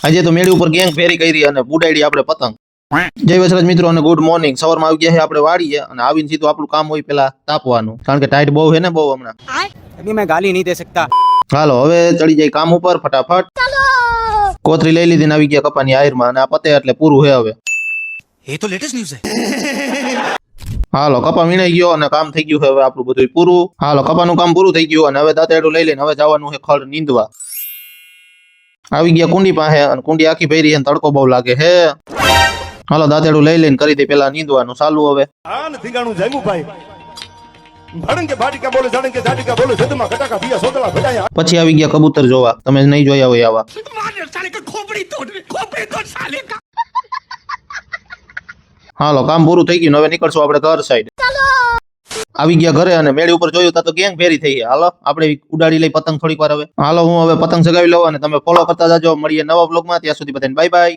આજે તો મેળી ઉપર ગેંગ ફેરી કરી અને ઉડાડી આપણે પતંગ. જય વસરાજ મિત્રો અને ગુડ મોર્નિંગ. સવારમાં આવી ગયા છે આપણે વાડીએ અને આવીને સીધું આપણું કામ હોય પેલા તાપવાનું, કારણ કે ટાઈટ બહુ છે ને બહુ હમણાં. अभी मैं गाली नहीं दे सकता. હાલો હવે ચડી જાય કામ ઉપર ફટાફટ. કોથરી લઈ લીધી ને આવી ગયા કપાની આયરમાં અને આ પતે એટલે પૂરું છે હવે. ये तो लेटेस्ट न्यूज़ है. હાલો કપા વીણાઈ ગયો અને કામ થઈ ગયું છે હવે આપણું બધું પૂરું. હાલો કપાનું કામ પૂરું થઈ ગયું અને હવે દાંતેડું લઈ લઈને હવે જવાનું છે ખડ નીંદવા. આવી ગયા કુંડી પાસે અને કુંડી આખી ભરી છે, તડકો બહુ લાગે હે. હાલો દાંતેડું લઈ લઈને કરી દે પેલા નીંદવાનું ચાલુ હવે. આ નથી ગાણું જામ્યું ભાઈ. ભડંગે ભાટિકા બોલે જાડંગે જાટિકા બોલે સદમાં કટાકા પિયા સોતલા ભડાયા. પછી આવી ગયા કબૂતર જોવા, તમે નહીં જોયા હોય આવા. હાલો કામ પૂરું થઈ ગયું હવે નીકળશું આપણે ઘર સાઈડ. આવી ગયા ઘરે અને મેળી ઉપર જોયું તો ગેંગ ફેરી થઈ. હાલો આપણે ઉડાડી લઈ પતંગ થોડીક વાર હવે. હાલો હું હવે પતંગ ચગાવી લઉં અને તમે ફોલો કરતા જાજો. મળીએ નવા બ્લોગમાં, ત્યાં સુધી બધાને બાય બાય.